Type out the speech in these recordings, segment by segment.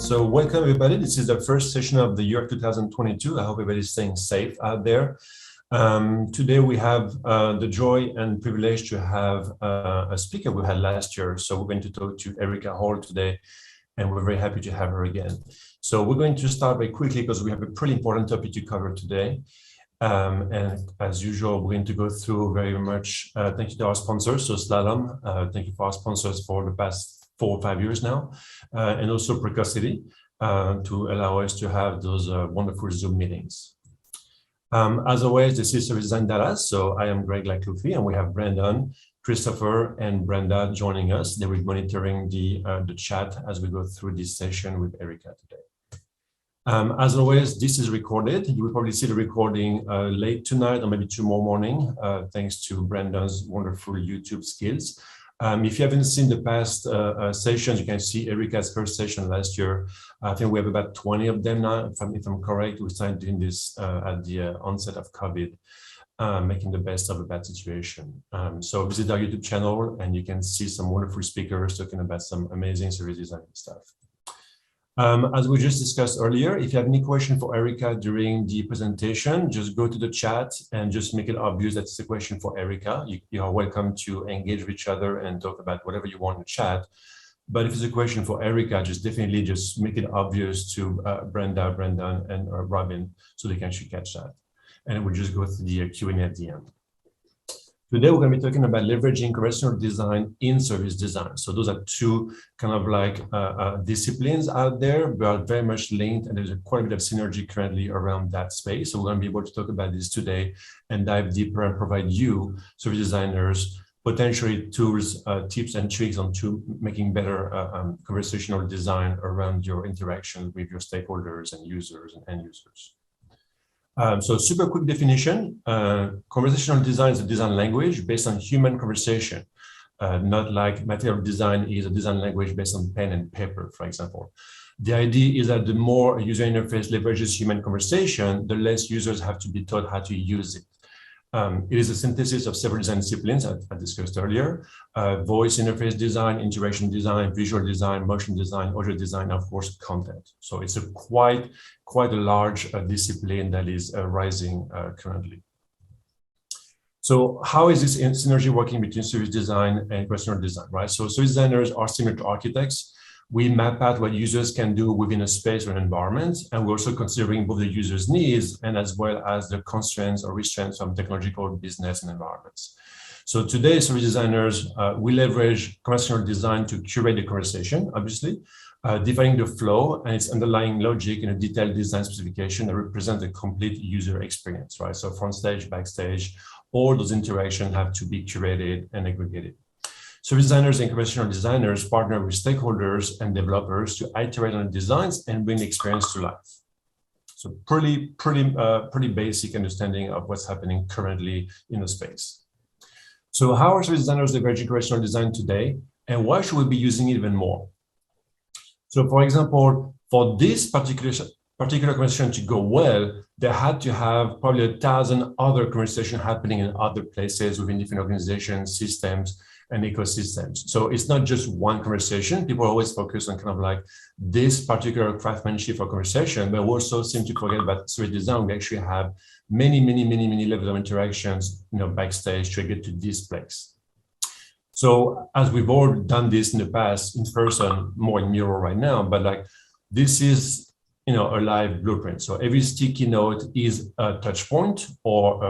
So welcome everybody. This is the first session of the year 2022. I hope everybody's staying safe out there. Today we have the joy and privilege to have a speaker we had last year. So we're going to talk to Erika Hall today, and we're very happy to have her again. So we're going to start very quickly because we have a pretty important topic to cover today. And as usual, we're going to go through very much, thank you to our sponsors, so Slalom, thank you for our sponsors for the past 4 or 5 years now, and also Precocity to allow us to have those wonderful Zoom meetings. As always, this is Service Design Dallas, so I am Greg Lacloufie, and we have Brandon, Christopher, and Brenda joining us. They will be monitoring the chat as we go through this session with Erika today. As always, this is recorded. You will probably see the recording late tonight or maybe tomorrow morning, thanks to Brandon's wonderful YouTube skills. If you haven't seen the past sessions, you can see Erika's first session last year. I think we have about 20 of them now, if I'm correct. We started doing this at the onset of COVID, making the best of a bad situation. So visit our YouTube channel and you can see some wonderful speakers talking about some amazing service design stuff. As we just discussed earlier, if you have any question for Erika during the presentation, just go to the chat and just make it obvious that it's a question for Erika. You are welcome to engage with each other and talk about whatever you want in the chat. But if it's a question for Erika, just definitely just make it obvious to Brenda, Brendan, and Robin so they can actually catch that. And we'll just go through the Q&A at the end. Today, we're going to be talking about leveraging conversational design in service design. So those are two kind of like disciplines out there, but very much linked, and there's quite a bit of synergy currently around that space. So we're going to be able to talk about this today and dive deeper and provide you, service designers, potentially tools, tips and tricks on to making better conversational design around your interaction with your stakeholders and users and end users. So super quick definition, conversational design is a design language based on human conversation, not like material design is a design language based on pen and paper, for example. The idea is that the more a user interface leverages human conversation, the less users have to be taught how to use it. It is a synthesis of several design disciplines I discussed earlier, voice interface design, interaction design, visual design, motion design, audio design, and of course, content. So it's a quite a large discipline that is rising currently. So how is this synergy working between service design and conversational design, right? So service designers are similar to architects. We map out what users can do within a space or an environment, and we're also considering both the user's needs and as well as the constraints or restraints from technological, business, and environments. So today, service designers, we leverage conversational design to curate the conversation, obviously, defining the flow and its underlying logic in a detailed design specification that represents a complete user experience, right? So front stage, backstage, all those interactions have to be curated and aggregated. Service designers and conversational designers partner with stakeholders and developers to iterate on the designs and bring the experience to life. So pretty basic understanding of what's happening currently in the space. So how are service designers leveraging conversational design today, and why should we be using it even more? So for example, for this particular conversation to go well, they had to have probably 1,000 other conversations happening in other places within different organizations, systems, and ecosystems. So it's not just one conversation. People always focus on kind of like this particular craftsmanship or conversation, but we also seem to forget about service design. We actually have many levels of interactions, backstage to get to this place. So as we've all done this in the past, in person, more in Miro right now, but like this is a live blueprint. So every sticky note is a touch point or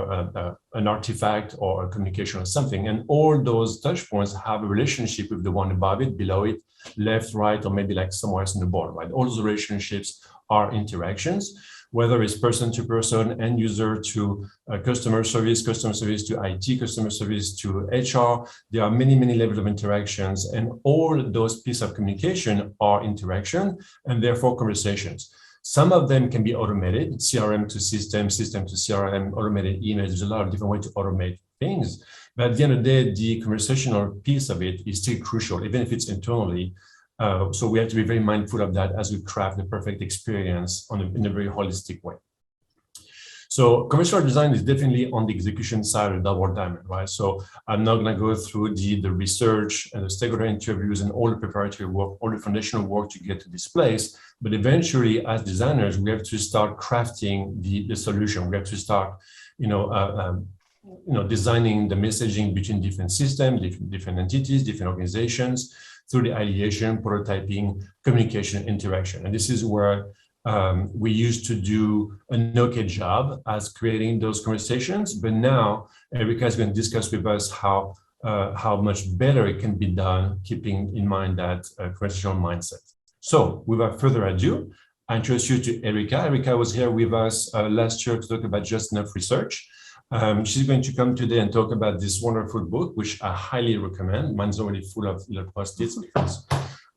an artifact or a communication or something. And all those touch points have a relationship with the one above it, below it, left, right, or maybe like somewhere else in the board, right? All those relationships are interactions, whether it's person to person, end user to customer service to IT, customer service to HR. There are many levels of interactions, and all those pieces of communication are interaction and therefore conversations. Some of them can be automated, CRM to system, system to CRM, automated emails. There's a lot of different ways to automate things. But at the end of the day, the conversational piece of it is still crucial, even if it's internally. So we have to be very mindful of that as we craft the perfect experience in a very holistic way. So conversational design is definitely on the execution side of the double diamond, right? So I'm not going to go through the research and the stakeholder interviews and all the preparatory work, all the foundational work to get to this place. But eventually, as designers, we have to start crafting the solution. We have to start, designing the messaging between different systems, different entities, different organizations, through the ideation, prototyping, communication, interaction. And this is where we used to do an okay job as creating those conversations, but now Erika is going to discuss with us how much better it can be done, keeping in mind that conversational mindset. So without further ado, I introduce you to Erika. Erika was here with us last year to talk about Just Enough Research. She's going to come today and talk about this wonderful book, which I highly recommend. Mine's already full of little post-its because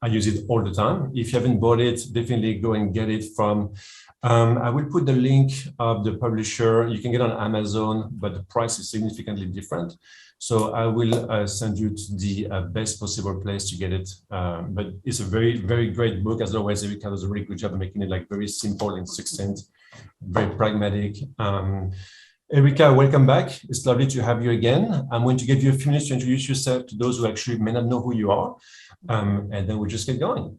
I use it all the time. If you haven't bought it, definitely go and get it from, I will put the link of the publisher. You can get on Amazon, but the price is significantly different. So I will send you to the best possible place to get it. But it's a very, very great book. As always, Erika does a really good job of making it like very simple and succinct, very pragmatic. Erika, welcome back. It's lovely to have you again. I'm going to give you a few minutes to introduce yourself to those who actually may not know who you are. And then we'll just get going.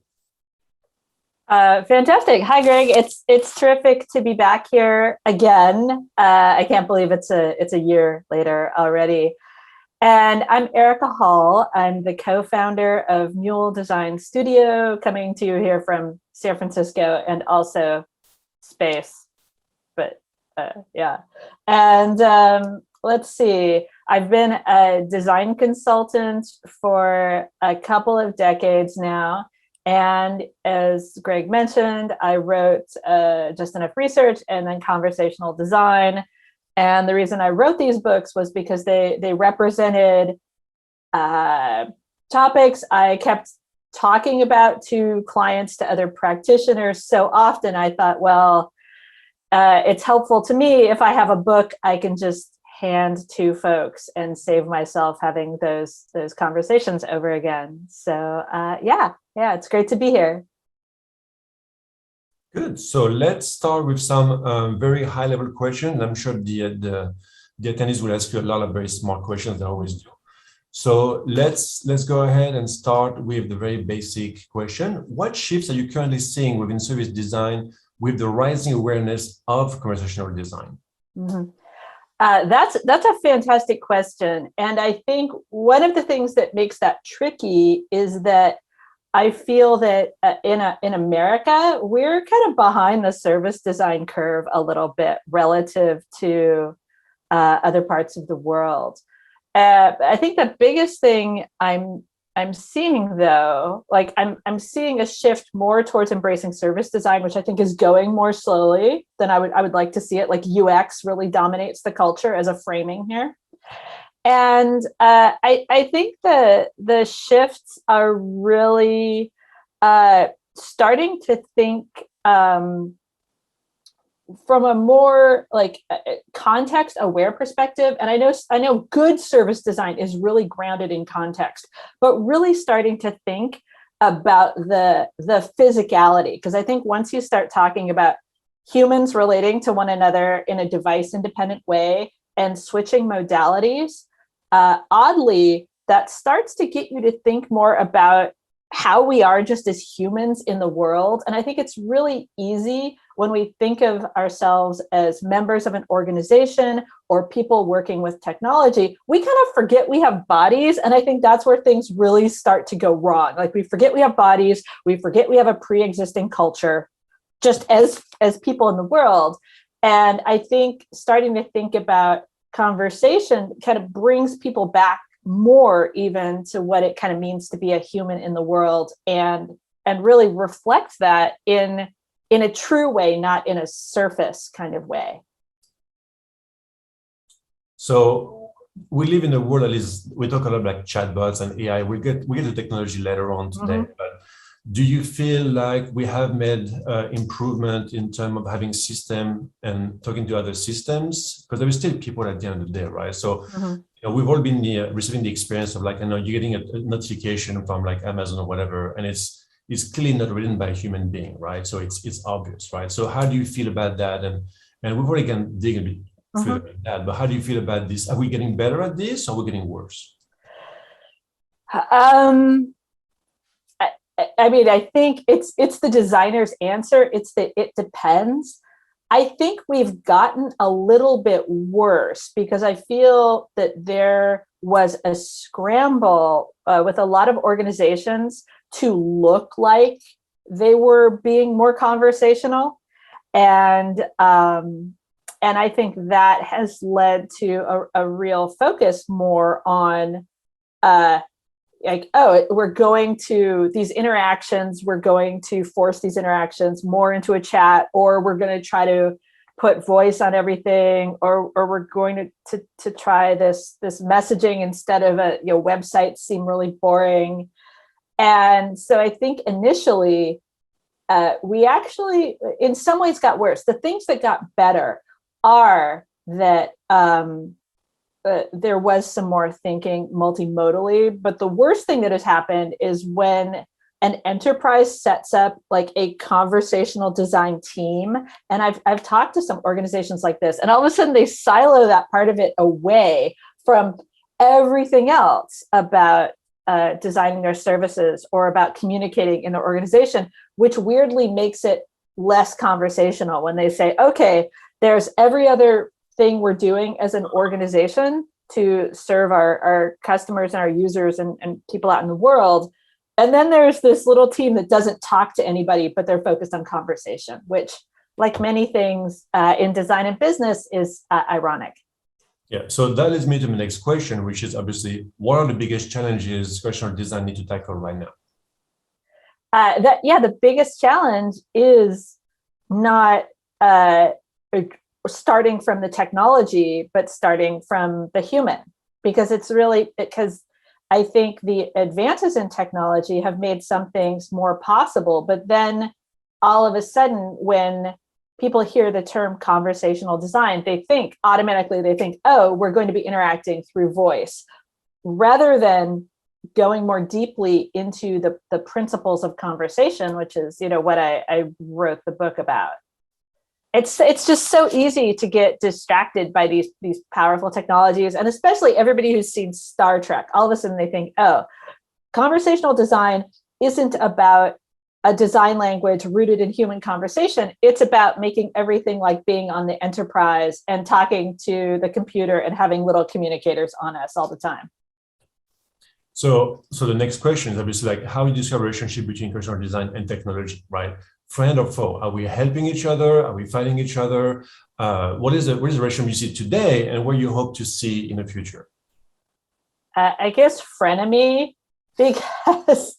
Fantastic. Hi, Greg. It's terrific to be back here again. I can't believe it's a year later already. And I'm Erika Hall. I'm the co-founder of Mule Design Studio, coming to you here from San Francisco and also space. But yeah. And let's see. I've been a design consultant for a couple of decades now. And as Greg mentioned, I wrote Just Enough Research and then Conversational Design. And the reason I wrote these books was because they represented topics I kept talking about to clients, to other practitioners. So often I thought, well, it's helpful to me if I have a book I can just hand to folks and save myself having those conversations over again. So yeah, it's great to be here. Good. So let's start with some very high-level questions. I'm sure the attendees will ask you a lot of very smart questions. They always do. So let's go ahead and start with the very basic question. What shifts are you currently seeing within service design with the rising awareness of conversational design? Mm-hmm. That's a fantastic question. And I think one of the things that makes that tricky is that I feel that in America, we're kind of behind the service design curve a little bit relative to other parts of the world. I think the biggest thing I'm seeing, though, like I'm seeing a shift more towards embracing service design, which I think is going more slowly than I would like to see it. Like UX really dominates the culture as a framing here. And I think the shifts are really starting to think from a more like context aware perspective. And I know good service design is really grounded in context, but really starting to think about the physicality. Because I think once you start talking about humans relating to one another in a device independent way and switching modalities, oddly, that starts to get you to think more about how we are just as humans in the world. And I think it's really easy when we think of ourselves as members of an organization or people working with technology, we kind of forget we have bodies. And I think that's where things really start to go wrong. Like we forget we have bodies, we forget we have a pre-existing culture, just as people in the world. And I think starting to think about conversation kind of brings people back more even to what it kind of means to be a human in the world, and really reflect that in a true way, not in a surface kind of way. So we live in a world that is, we talk a lot about chatbots and AI. We get to technology later on today, but do you feel like we have made improvement in terms of having system and talking to other systems? Because there is still people at the end of the day, right? So you know, we've all been receiving the experience of like, I know you're getting a notification from like Amazon or whatever, and it's clearly not written by a human being, right? So it's obvious, right? So how do you feel about that? And we probably can dig a bit further at that. But how do you feel about this? Are we getting better at this, or are we getting worse? I mean, I think it's the designer's answer. It depends. I think we've gotten a little bit worse because I feel that there was a scramble with a lot of organizations to look like they were being more conversational, and I think that has led to a real focus more on like, oh, we're going to these interactions, we're going to force these interactions more into a chat, or we're going to try to put voice on everything, or we're going to try this messaging instead of a website seem really boring. And so I think initially we actually in some ways got worse. The things that got better are that there was some more thinking multimodally, but the worst thing that has happened is when an enterprise sets up like a conversational design team. And I've talked to some organizations like this, and all of a sudden they silo that part of it away from everything else about designing their services or about communicating in the organization, which weirdly makes it less conversational when they say, okay, there's every other thing we're doing as an organization to serve our customers and our users and people out in the world. And then there's this little team that doesn't talk to anybody, but they're focused on conversation, which, like many things in design and business, is ironic. Yeah, so that leads me to my next question, which is obviously, what are the biggest challenges conversational design need to tackle right now? The biggest challenge is not starting from the technology, but starting from the human, because I think the advances in technology have made some things more possible, but then all of a sudden, when people hear the term conversational design, they think, oh, we're going to be interacting through voice, rather than going more deeply into the principles of conversation, which is, what I wrote the book about. It's just so easy to get distracted by these powerful technologies, and especially everybody who's seen Star Trek. All of a sudden they think, oh, conversational design isn't about a design language rooted in human conversation. It's about making everything like being on the Enterprise and talking to the computer and having little communicators on us all the time. So the next question is obviously like, how do you discover a relationship between conversational design and technology, right? Friend or foe? Are we helping each other? Are we fighting each other? What is the relationship you see today, and what you hope to see in the future? I guess frenemy, because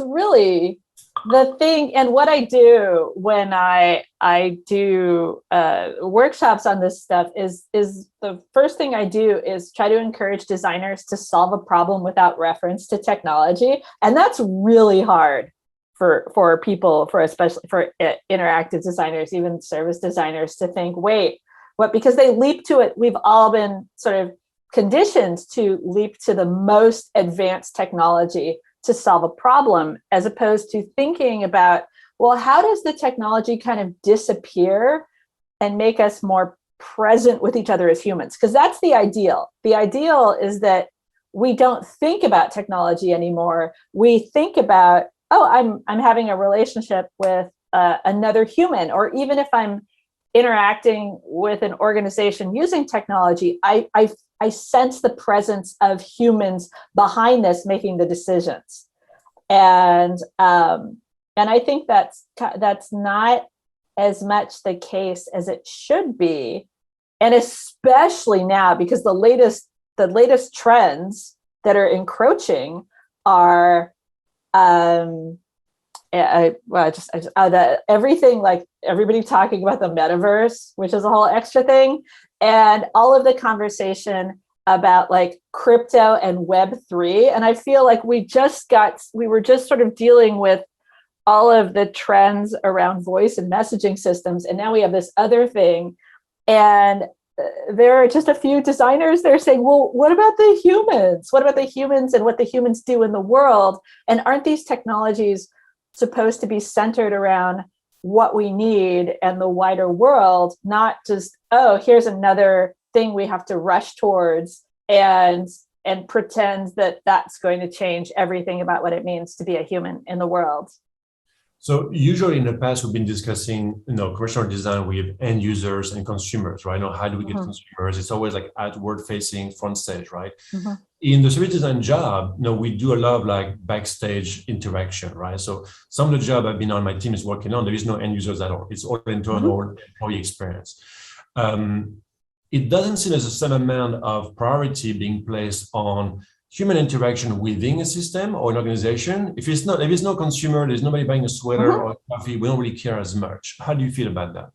really the thing, and what I do when I do workshops on this stuff is the first thing I do is try to encourage designers to solve a problem without reference to technology. And that's really hard for people, especially for interactive designers, even service designers, to think, wait, what? Because they leap to it. We've all been sort of conditioned to leap to the most advanced technology to solve a problem, as opposed to thinking about, well, how does the technology kind of disappear and make us more present with each other as humans? Because that's the ideal. The ideal is that we don't think about technology anymore. We think about, oh, I'm having a relationship with another human, or even if I'm interacting with an organization using technology, I sense the presence of humans behind this making the decisions. And I think that's not as much the case as it should be. And especially now, because the latest trends that are encroaching are everything, like everybody talking about the metaverse, which is a whole extra thing, and all of the conversation about like crypto and Web3. And I feel like we were just sort of dealing with all of the trends around voice and messaging systems, and now we have this other thing. And there are just a few designers that are saying, well, what about the humans? What about the humans and what the humans do in the world? And aren't these technologies supposed to be centered around what we need and the wider world, not just, oh, here's another thing we have to rush towards and pretend that that's going to change everything about what it means to be a human in the world. So usually in the past, we've been discussing, conversational design with end users and consumers, right? How do we get consumers? It's always like outward facing, front stage, right? In the service design job, we do a lot of like backstage interaction, right? So some of the job I've been on, my team is working on, there is no end users at all. It's all internal employee experience. It doesn't seem there's the same amount of priority being placed on human interaction within a system or an organization. If it's no consumer, there's nobody buying a sweater or coffee, we don't really care as much. How do you feel about that?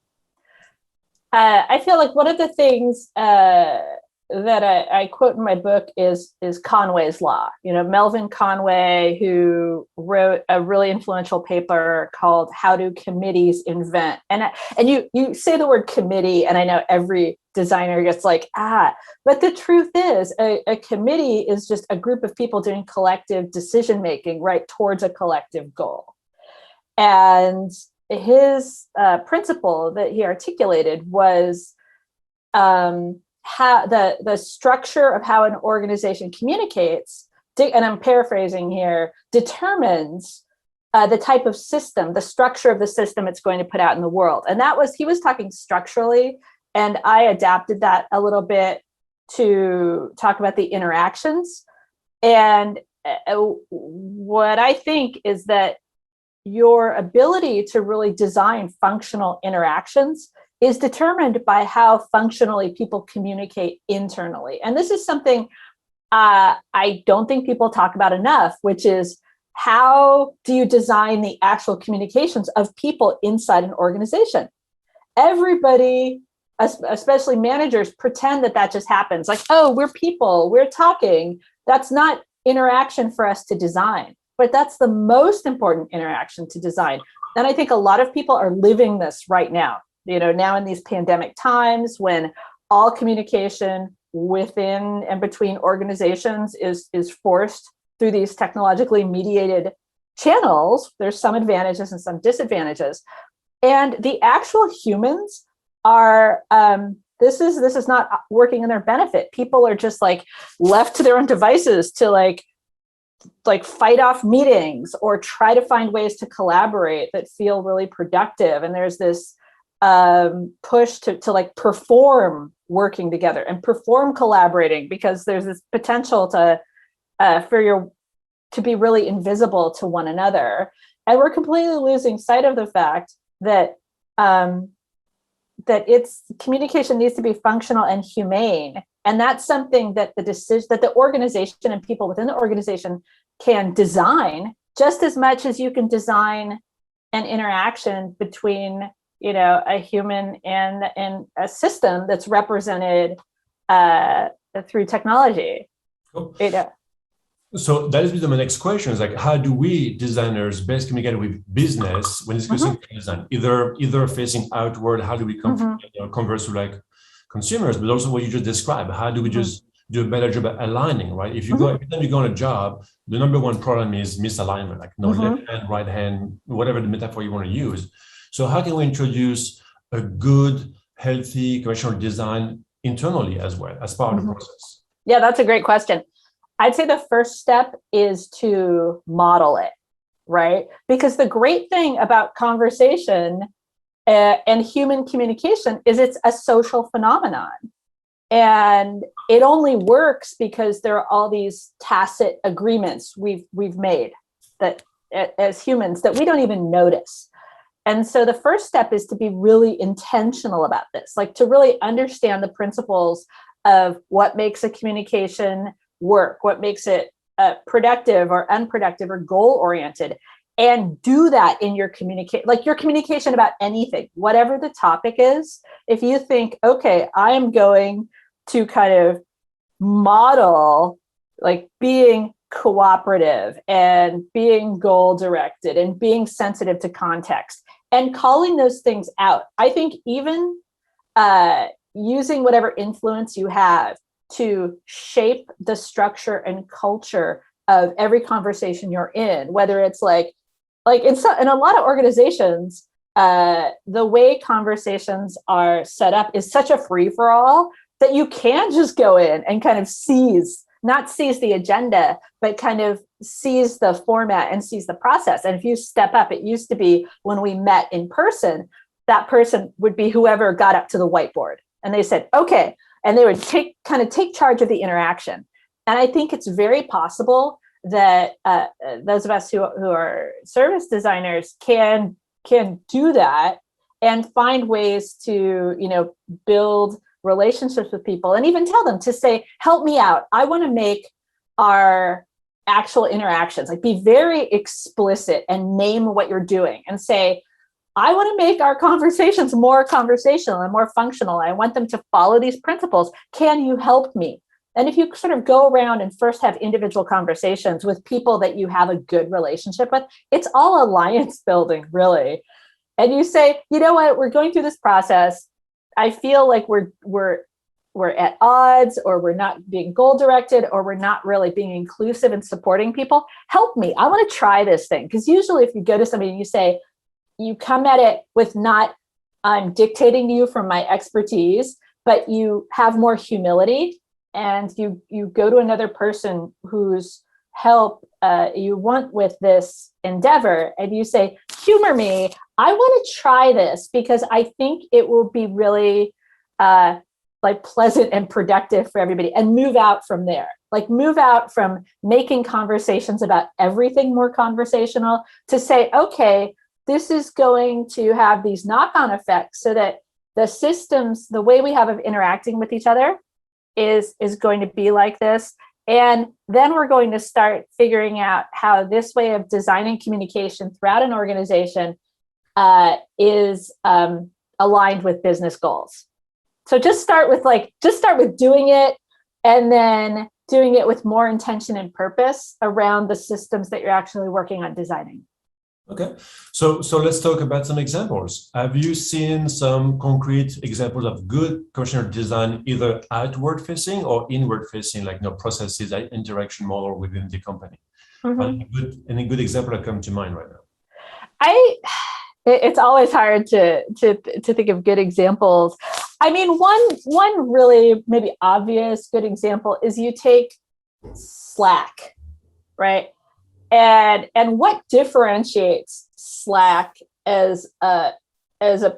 I feel like one of the things that I quote in my book is Conway's Law. Melvin Conway, who wrote a really influential paper called "How Do Committees Invent?" And you say the word committee, and I know every designer gets like, but the truth is a committee is just a group of people doing collective decision making, right, towards a collective goal. And his principle that he articulated was how the structure of how an organization communicates, and I'm paraphrasing here, determines the type of system, the structure of the system it's going to put out in the world. And he was talking structurally, and I adapted that a little bit to talk about the interactions. And what I think is that your ability to really design functional interactions is determined by how functionally people communicate internally. And this is something I don't think people talk about enough, which is, how do you design the actual communications of people inside an organization? Everybody, especially managers, pretend that just happens. Like, oh, we're people, we're talking. That's not interaction for us to design, but that's the most important interaction to design. And I think a lot of people are living this right now. Now in these pandemic times, when all communication within and between organizations is forced through these technologically mediated channels, there's some advantages and some disadvantages. And the actual humans are, this is not working in their benefit. People are just like left to their own devices to like fight off meetings or try to find ways to collaborate that feel really productive. And there's this push to like perform working together and perform collaborating, because there's this potential to be really invisible to one another. And we're completely losing sight of the fact that its communication needs to be functional and humane. And that's something that the organization and people within the organization can design, just as much as you can design an interaction between a human and a system that's represented through technology. Cool. So that is my next question, is like, how do we designers best communicate with business when discussing design? Either facing outward, how do we converse with like consumers, but also what you just described, how do we just do a better job at aligning, right? If you go, every time you go on a job, the number one problem is misalignment, like left hand, right hand, whatever the metaphor you want to use. So how can we introduce a good, healthy conversational design internally as well, as part of the process? Yeah, that's a great question. I'd say the first step is to model it, right? Because the great thing about conversation and human communication is it's a social phenomenon. And it only works because there are all these tacit agreements we've made that as humans that we don't even notice. And so the first step is to be really intentional about this, like to really understand the principles of what makes a communication work, what makes it productive or unproductive or goal-oriented, and do that in your communication about anything, whatever the topic is. If you think, okay, I am going to kind of model like being cooperative and being goal-directed and being sensitive to context and calling those things out. I think even using whatever influence you have to shape the structure and culture of every conversation you're in, whether it's like in a lot of organizations, the way conversations are set up is such a free-for-all that you can just go in and kind of not seize the agenda, but kind of seize the format and seize the process. And if you step up, it used to be when we met in person, that person would be whoever got up to the whiteboard. And they said, okay. And they would take charge of the interaction. And I think it's very possible that those of us who are service designers can do that and find ways to, build relationships with people, and even tell them to say, help me out. I want to make our actual interactions, like be very explicit and name what you're doing and say, I want to make our conversations more conversational and more functional. I want them to follow these principles. Can you help me? And if you sort of go around and first have individual conversations with people that you have a good relationship with, it's all alliance building, really. And you say, you know what, we're going through this process. I feel like we're at odds, or we're not being goal directed, or we're not really being inclusive and supporting people. Help me. I want to try this thing. Because usually if you go to somebody and you say, you come at it with not, I'm dictating to you from my expertise, but you have more humility, and you go to another person whose help you want with this endeavor, and you say, humor me. I want to try this because I think it will be really pleasant and productive for everybody, and move out from there. Like move out from making conversations about everything more conversational to say, okay, this is going to have these knock-on effects so that the systems, the way we have of interacting with each other is going to be like this. And then we're going to start figuring out how this way of designing communication throughout an organization is aligned with business goals. So just start with doing it, and then doing it with more intention and purpose around the systems that you're actually working on designing. Okay, so let's talk about some examples. Have you seen some concrete examples of good conversational design, either outward facing or inward facing, like processes, interaction model within the company? Mm-hmm. Any good example that come to mind right now? It's always hard to think of good examples. I mean, one really maybe obvious good example is you take Slack, right? And what differentiates Slack as a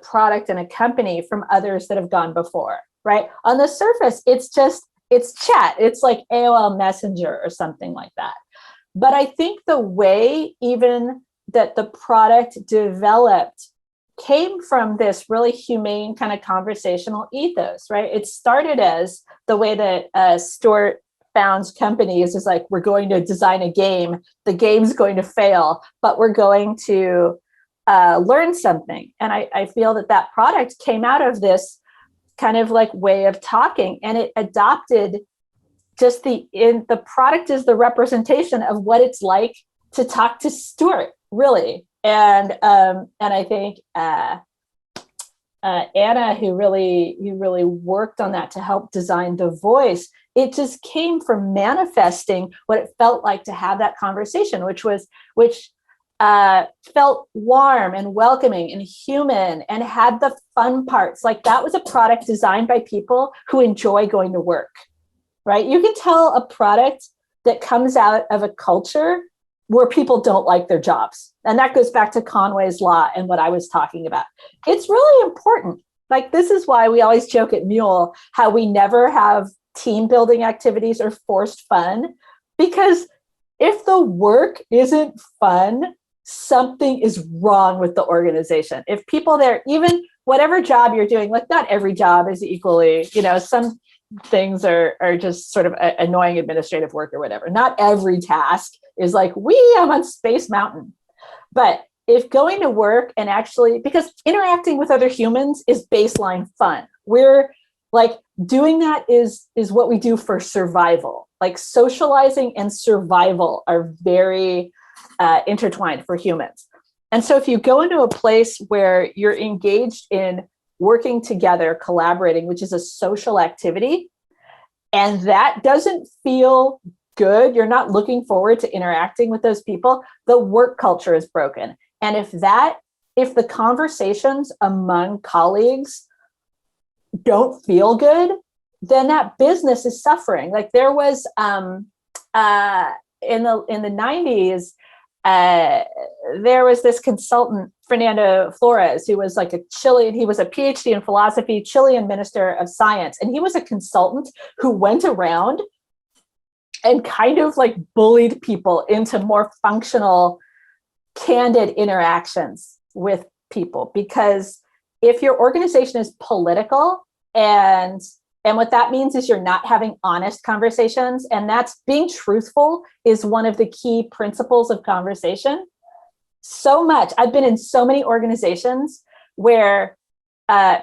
product and a company from others that have gone before, right? On the surface, it's chat. It's like AOL Messenger or something like that. But I think the way even that the product developed came from this really humane kind of conversational ethos, right? It started as the way that Stuart founds companies is like, we're going to design a game. The game's going to fail, but we're going to learn something. And I feel that product came out of this kind of like way of talking, and it adopted just the product is the representation of what it's like to talk to Stuart, really. And I think Anna, who really worked on that to help design the voice, it just came from manifesting what it felt like to have that conversation, which felt warm and welcoming and human and had the fun parts. Like that was a product designed by people who enjoy going to work, right? You can tell a product that comes out of a culture where people don't like their jobs. And that goes back to Conway's Law and what I was talking about. It's really important. Like, this is why we always joke at Mule how we never have team building activities or forced fun, because if the work isn't fun, something is wrong with the organization. If people there, even whatever job you're doing, like not every job is equally, some things are just sort of annoying administrative work or whatever. Not every task is like, I'm on Space Mountain. But if going to work and actually, because interacting with other humans is baseline fun. We're like, doing that is what we do for survival. Like socializing and survival are very intertwined for humans. And so if you go into a place where you're engaged in working together, collaborating, which is a social activity, and that doesn't feel good, you're not looking forward to interacting with those people, the work culture is broken. And if that if the conversations among colleagues don't feel good, then that business is suffering. Like there was in the 90s, there was this consultant, Fernando Flores, who was like he was a PhD in philosophy, Chilean minister of science. And he was a consultant who went around and kind of like bullied people into more functional, candid interactions with people. Because if your organization is political, and what that means is you're not having honest conversations, and that's being truthful is one of the key principles of conversation. So much. I've been in so many organizations where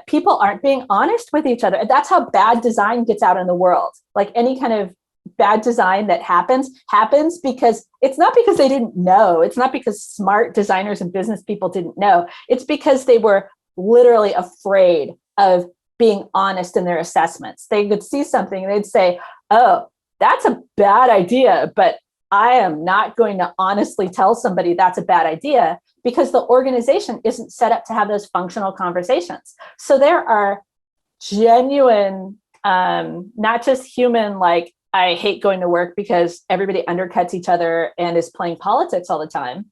people aren't being honest with each other. That's how bad design gets out in the world. Like any kind of bad design that happens because it's not because they didn't know. It's not because smart designers and business people didn't know. It's because they were literally afraid of being honest in their assessments. They could see something and they'd say, oh, that's a bad idea, but I am not going to honestly tell somebody that's a bad idea, because the organization isn't set up to have those functional conversations. So there are genuine, not just human, like, I hate going to work because everybody undercuts each other and is playing politics all the time.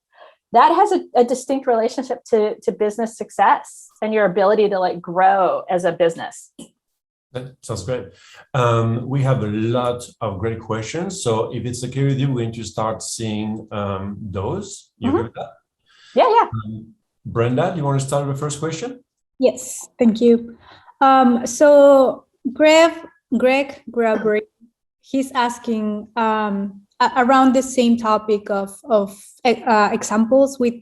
That has a distinct relationship to business success and your ability to like grow as a business. That sounds great. We have a lot of great questions. So if it's okay with you, we're going to start seeing those. You agree with that? Yeah. Brenda, do you want to start with the first question? Yes, thank you. So Greg Gregory, he's asking around the same topic of examples with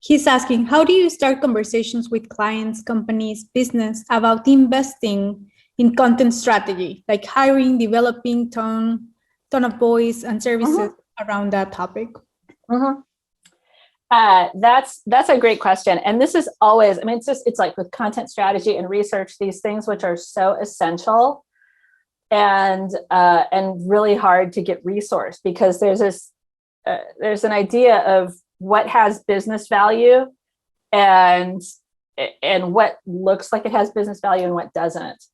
he's asking, how do you start conversations with clients, companies, business about investing in content strategy, like hiring, developing tone of voice and services around that topic? That's a great question. And this is always, I mean, it's like with content strategy and research, these things which are so essential and really hard to get resourced, because there's an idea of what has business value and what looks like it has business value and what doesn't.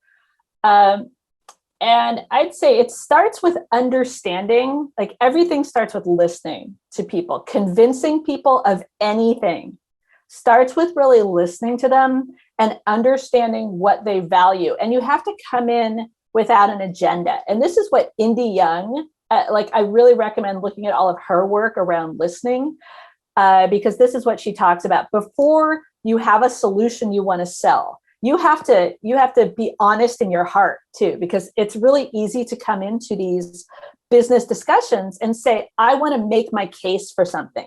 And I'd say it starts with understanding, like everything starts with listening to people. Convincing people of anything starts with really listening to them and understanding what they value. And you have to come in without an agenda. And this is what Indy Young, like I really recommend looking at all of her work around listening, because this is what she talks about. Before you have a solution you want to sell, you have to be honest in your heart too, because it's really easy to come into these business discussions and say, I want to make my case for something.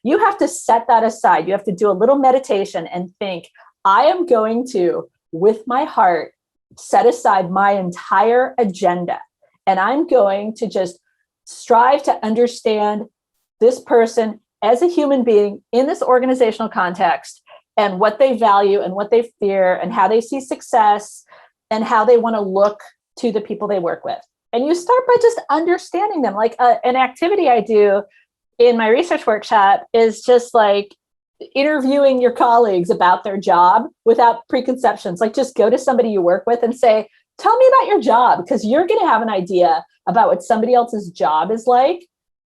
You have to set that aside. You have to do a little meditation and think, I am going to, with my heart, set aside my entire agenda. And I'm going to just strive to understand this person as a human being in this organizational context, and what they value and what they fear and how they see success and how they want to look to the people they work with. And you start by just understanding them. Like an activity I do in my research workshop is just like interviewing your colleagues about their job without preconceptions. Like just go to somebody you work with and say, tell me about your job, because you're going to have an idea about what somebody else's job is like.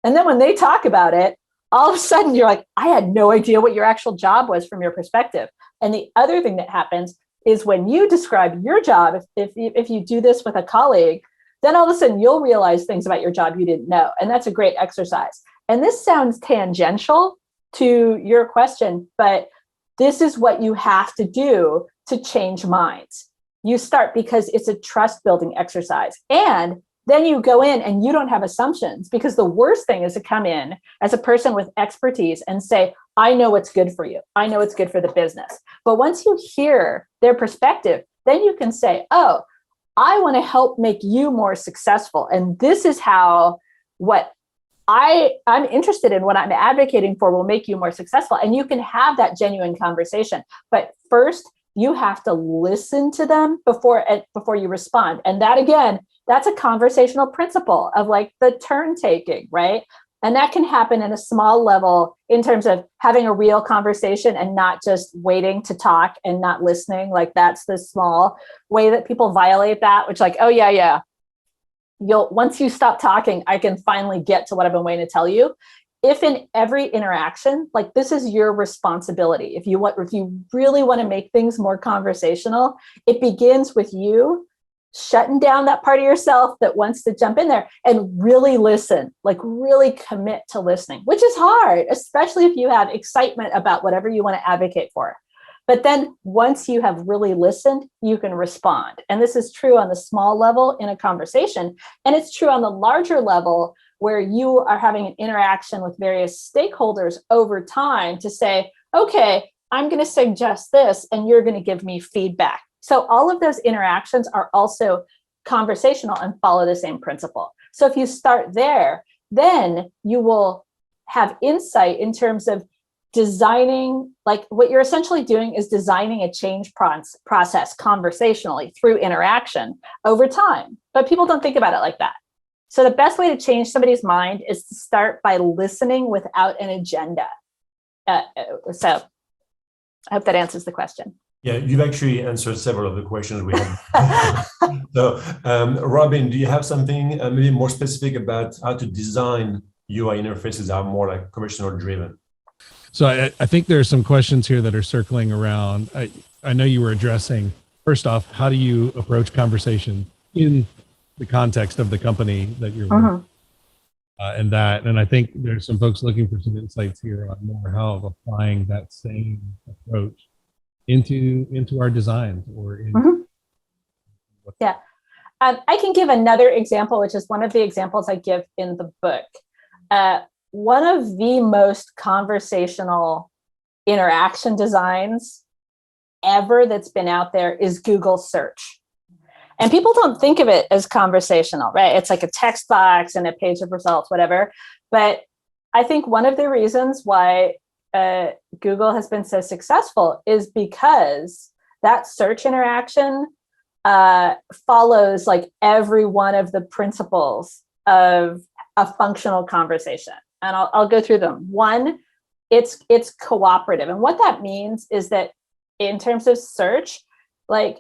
And then when they talk about it, all of a sudden you're like, I had no idea what your actual job was from your perspective. And the other thing that happens is when you describe your job, if you do this with a colleague, then all of a sudden you'll realize things about your job you didn't know. And that's a great exercise. And this sounds tangential to your question, but this is what you have to do to change minds. You start because it's a trust building exercise. And then you go in and you don't have assumptions, because the worst thing is to come in as a person with expertise and say, I know what's good for you. I know what's good for the business. But once you hear their perspective, then you can say, oh, I want to help make you more successful. And this is how what I'm interested in, what I'm advocating for will make you more successful. And you can have that genuine conversation. But first, you have to listen to them before you respond. And that, again, that's a conversational principle of like the turn taking, right? And that can happen in a small level in terms of having a real conversation and not just waiting to talk and not listening. Like that's the small way that people violate that, which like, oh yeah. Once you stop talking, I can finally get to what I've been waiting to tell you. If in every interaction, like this is your responsibility. If you really want to make things more conversational, it begins with you shutting down that part of yourself that wants to jump in there and really listen, like really commit to listening, which is hard, especially if you have excitement about whatever you want to advocate for. But then once you have really listened, you can respond. And this is true on the small level in a conversation. And it's true on the larger level where you are having an interaction with various stakeholders over time to say, okay, I'm going to suggest this and you're going to give me feedback. So all of those interactions are also conversational and follow the same principle. So if you start there, then you will have insight in terms of designing, like what you're essentially doing is designing a change process conversationally through interaction over time. But people don't think about it like that. So the best way to change somebody's mind is to start by listening without an agenda. So I hope that answers the question. Yeah, you've actually answered several of the questions we had. So, Robin, do you have something maybe more specific about how to design UI interfaces that are more like conversational driven? So I think there are some questions here that are circling around. I know you were addressing, first off, how do you approach conversation in the context of the company that you're with, and I think there's some folks looking for some insights here on more how of applying that same approach into our designs or in. Yeah. I can give another example, which is one of the examples I give in the book. One of the most conversational interaction designs ever that's been out there is Google search. And people don't think of it as conversational, right? It's like a text box and a page of results, whatever. But I think one of the reasons why Google has been so successful is because that search interaction follows like every one of the principles of a functional conversation. And I'll go through them. One, it's cooperative. And what that means is that in terms of search, like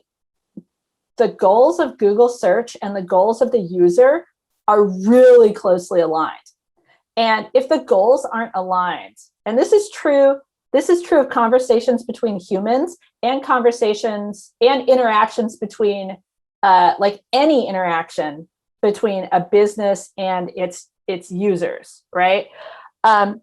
the goals of Google search and the goals of the user are really closely aligned. And if the goals aren't aligned, and this is true of conversations between humans and conversations and interactions between like any interaction between a business and its users, right?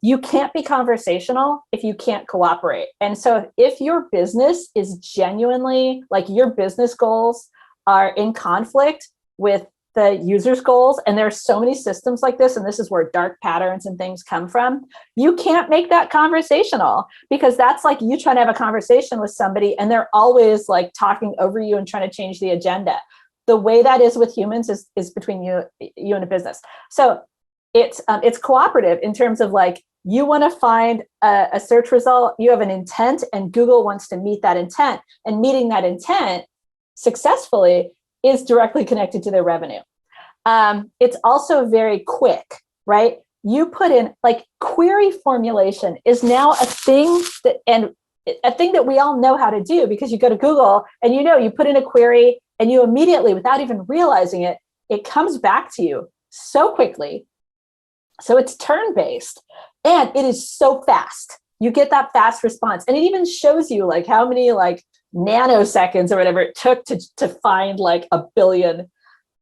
You can't be conversational if you can't cooperate. And so if your business is genuinely, like your business goals are in conflict with the user's goals, and there's so many systems like this, and this is where dark patterns and things come from, you can't make that conversational, because that's like you trying to have a conversation with somebody and they're always like talking over you and trying to change the agenda. The way that is with humans is between you and a business. So it's cooperative in terms of like, you want to find a search result, you have an intent, and Google wants to meet that intent, and meeting that intent successfully is directly connected to their revenue. It's also very quick, right? You put in like query formulation is now a thing that we all know how to do, because you go to Google and you put in a query and you immediately, without even realizing it, it comes back to you so quickly. So it's turn-based and it is so fast. You get that fast response, and it even shows you like how many like nanoseconds or whatever it took to find like a billion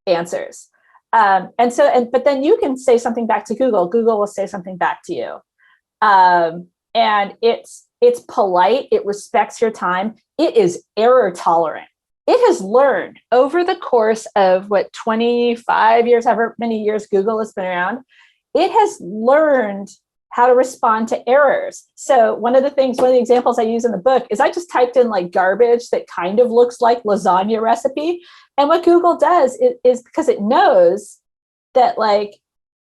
answers. But then you can say something back to Google. Google will say something back to you. And it's polite. It respects your time. It is error tolerant. It has learned over the course of 25 years, however many years Google has been around, it has learned how to respond to errors. So one of the examples I use in the book is I just typed in like garbage that kind of looks like lasagna recipe. And what Google does is because it knows that like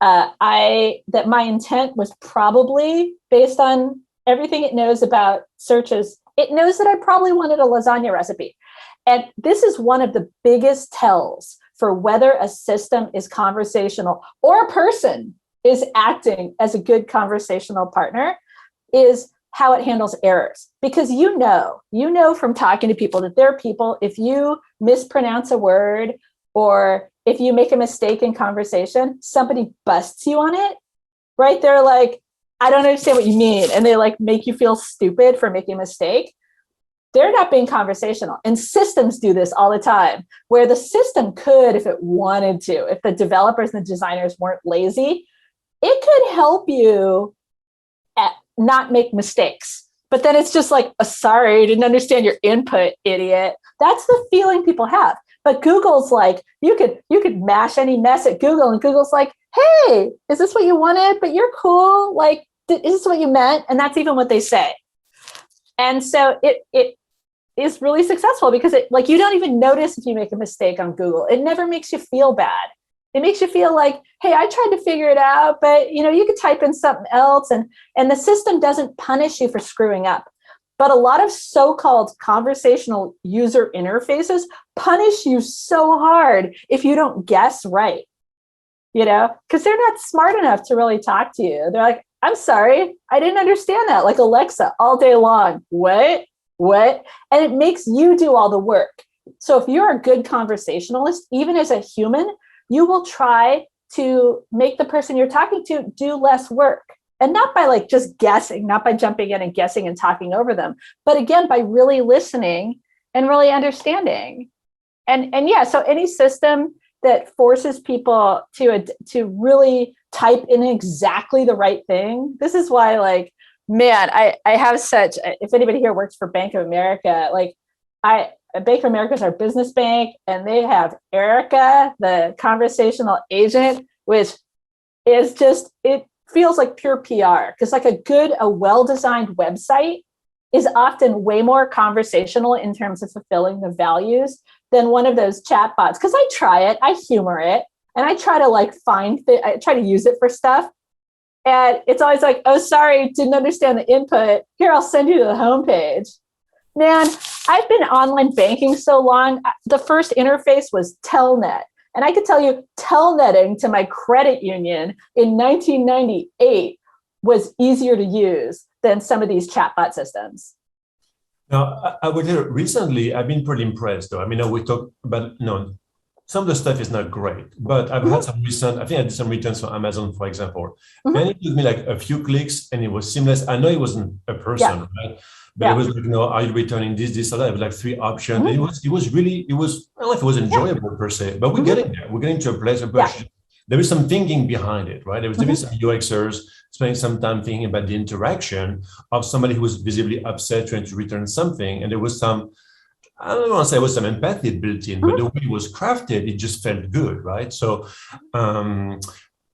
that my intent was probably based on everything it knows about searches. It knows that I probably wanted a lasagna recipe. And this is one of the biggest tells for whether a system is conversational or a person is acting as a good conversational partner is how it handles errors. Because you know from talking to people that there are people, if you mispronounce a word or if you make a mistake in conversation, somebody busts you on it, right? They're like, I don't understand what you mean. And they like make you feel stupid for making a mistake. They're not being conversational. And systems do this all the time, where the system could, if it wanted to, if the developers and the designers weren't lazy, it could help you not make mistakes. But then it's just like, sorry, I didn't understand your input, idiot. That's the feeling people have. But Google's like, you could mash any mess at Google, and Google's like, hey, is this what you wanted? But you're cool. Like, is this what you meant? And that's even what they say. And so it is really successful because it, like, you don't even notice if you make a mistake on Google. It never makes you feel bad. It makes you feel like, hey, I tried to figure it out, but you could type in something else, and the system doesn't punish you for screwing up. But a lot of so-called conversational user interfaces punish you so hard if you don't guess right, because they're not smart enough to really talk to you. They're like, I'm sorry, I didn't understand that. Like Alexa all day long. What? And it makes you do all the work. So if you're a good conversationalist, even as a human, you will try to make the person you're talking to do less work. And not by like just guessing, not by jumping in and guessing and talking over them, but again, by really listening and really understanding. And yeah, so any system that forces people to really type in exactly the right thing. This is why, like, man, I have such, if anybody here works for Bank of America, like Bank of America is our business bank, and they have Erika, the conversational agent, which is just, it feels like pure PR, because like a well-designed website is often way more conversational in terms of fulfilling the values than one of those chatbots. Because I try it, I humor it, and I try to like I try to use it for stuff. And it's always like, oh, sorry, didn't understand the input. Here, I'll send you to the homepage. Man, I've been online banking so long. The first interface was Telnet. And I could tell you, telnetting to my credit union in 1998 was easier to use than some of these chatbot systems. Now, I would hear recently, I've been pretty impressed, though. I mean, we talk about, some of the stuff is not great, but I've had some I think I did some returns for Amazon, for example. And it took me like a few clicks and it was seamless. I know it wasn't a person, right? But it was like, are you returning this, or that? It was like 3 options. And it was really, I don't know if it was enjoyable per se, but we're getting there. We're getting to a place where there is some thinking behind it, right? There was some UXers spending some time thinking about the interaction of somebody who was visibly upset trying to return something. And there was some, I don't want to say it was some empathy built in, but the way it was crafted, it just felt good, right? So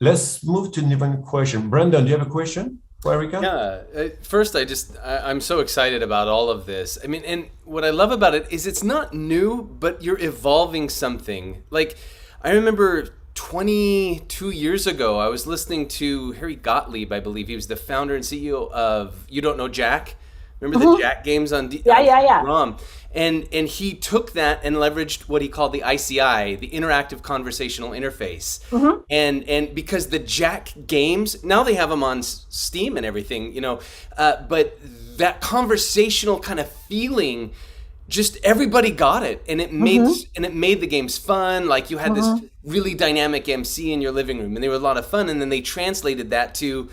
let's move to a different question. Brandon, do you have a question for Erika? Yeah. First, I'm so excited about all of this. I mean, and what I love about it is it's not new, but you're evolving something. Like, I remember 22 years ago, I was listening to Harry Gottlieb, I believe. He was the founder and CEO of You Don't Know Jack. Remember the Jack games on ROM? And he took that and leveraged what he called the ICI, the interactive conversational interface. And because the Jack games, now they have them on Steam and everything, but that conversational kind of feeling, just everybody got it, and it made the games fun. Like, you had this really dynamic MC in your living room, and they were a lot of fun. And then they translated that to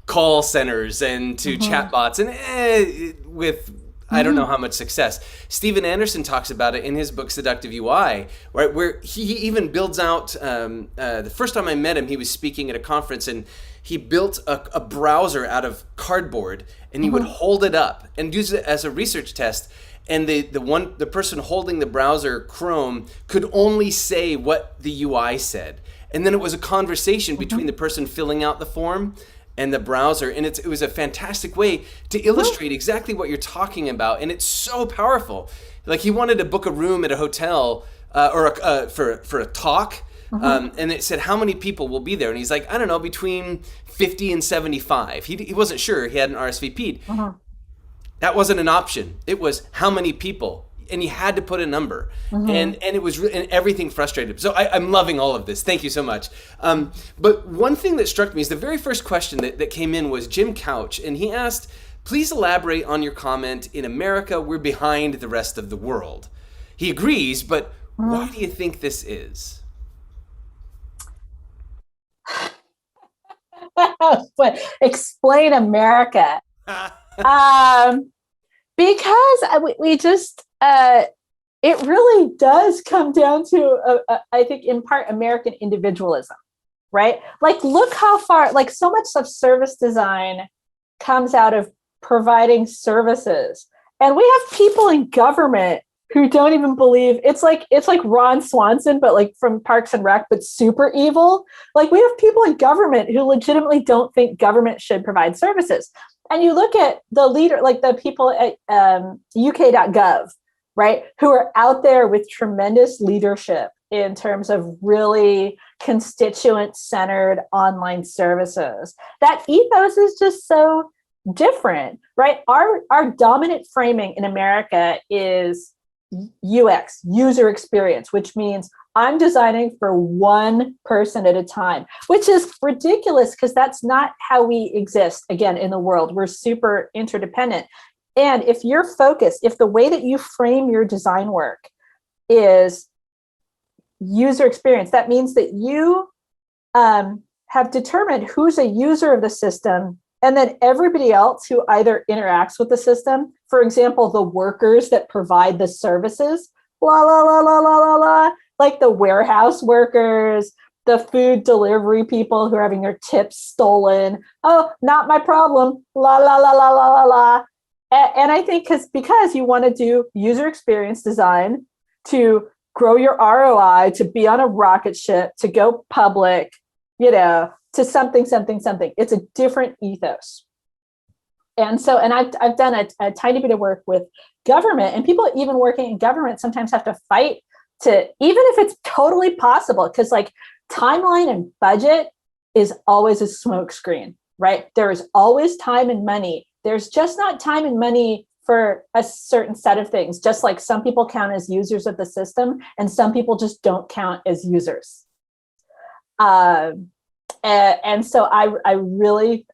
call centers and to chatbots, and with I don't know how much success. Steven Anderson talks about it in his book Seductive UI, right, where he even builds out. The first time I met him, he was speaking at a conference, and he built a browser out of cardboard, and he would hold it up and use it as a research test. And the person holding the browser, Chrome, could only say what the UI said, and then it was a conversation between the person filling out the form and the browser, and it was a fantastic way to illustrate exactly what you're talking about, and it's so powerful. Like, he wanted to book a room at a hotel for a talk, and it said how many people will be there, and he's like, I don't know, between 50 and 75. He wasn't sure. He hadn't RSVP'd. That wasn't an option. It was how many people. and you had to put a number, and it was and everything frustrated. So I'm loving all of this. Thank you so much. But one thing that struck me is the very first question that came in was Jim Couch, and he asked, "Please elaborate on your comment. In America, we're behind the rest of the world." He agrees, but why do you think this is? Explain America. Because we just, it really does come down to, I think, in part, American individualism, right? Like, look how far, like, so much of service design comes out of providing services. And we have people in government who don't even believe it's like Ron Swanson, but like from Parks and Rec, but super evil. Like, we have people in government who legitimately don't think government should provide services. And you look at the leader, like the people at UK.gov, right, who are out there with tremendous leadership in terms of really constituent-centered online services. That ethos is just so different, right? Our dominant framing in America is UX, user experience, which means I'm designing for one person at a time, which is ridiculous because that's not how we exist, again, in the world. We're super interdependent. And if your focus, if the way that you frame your design work is user experience, that means that you have determined who's a user of the system, and then everybody else who either interacts with the system, for example, the workers that provide the services, la, la, la, la, la, la, la, like the warehouse workers, the food delivery people who are having their tips stolen. Oh, not my problem. La, la, la, la, la, la, la. And I think because you want to do user experience design to grow your ROI, to be on a rocket ship, to go public, to something. It's a different ethos. And so, and I've done a tiny bit of work with government, and people even working in government sometimes have to fight to, even if it's totally possible, because like timeline and budget is always a smokescreen, right? There is always time and money. There's just not time and money for a certain set of things, just like some people count as users of the system and some people just don't count as users. And so I really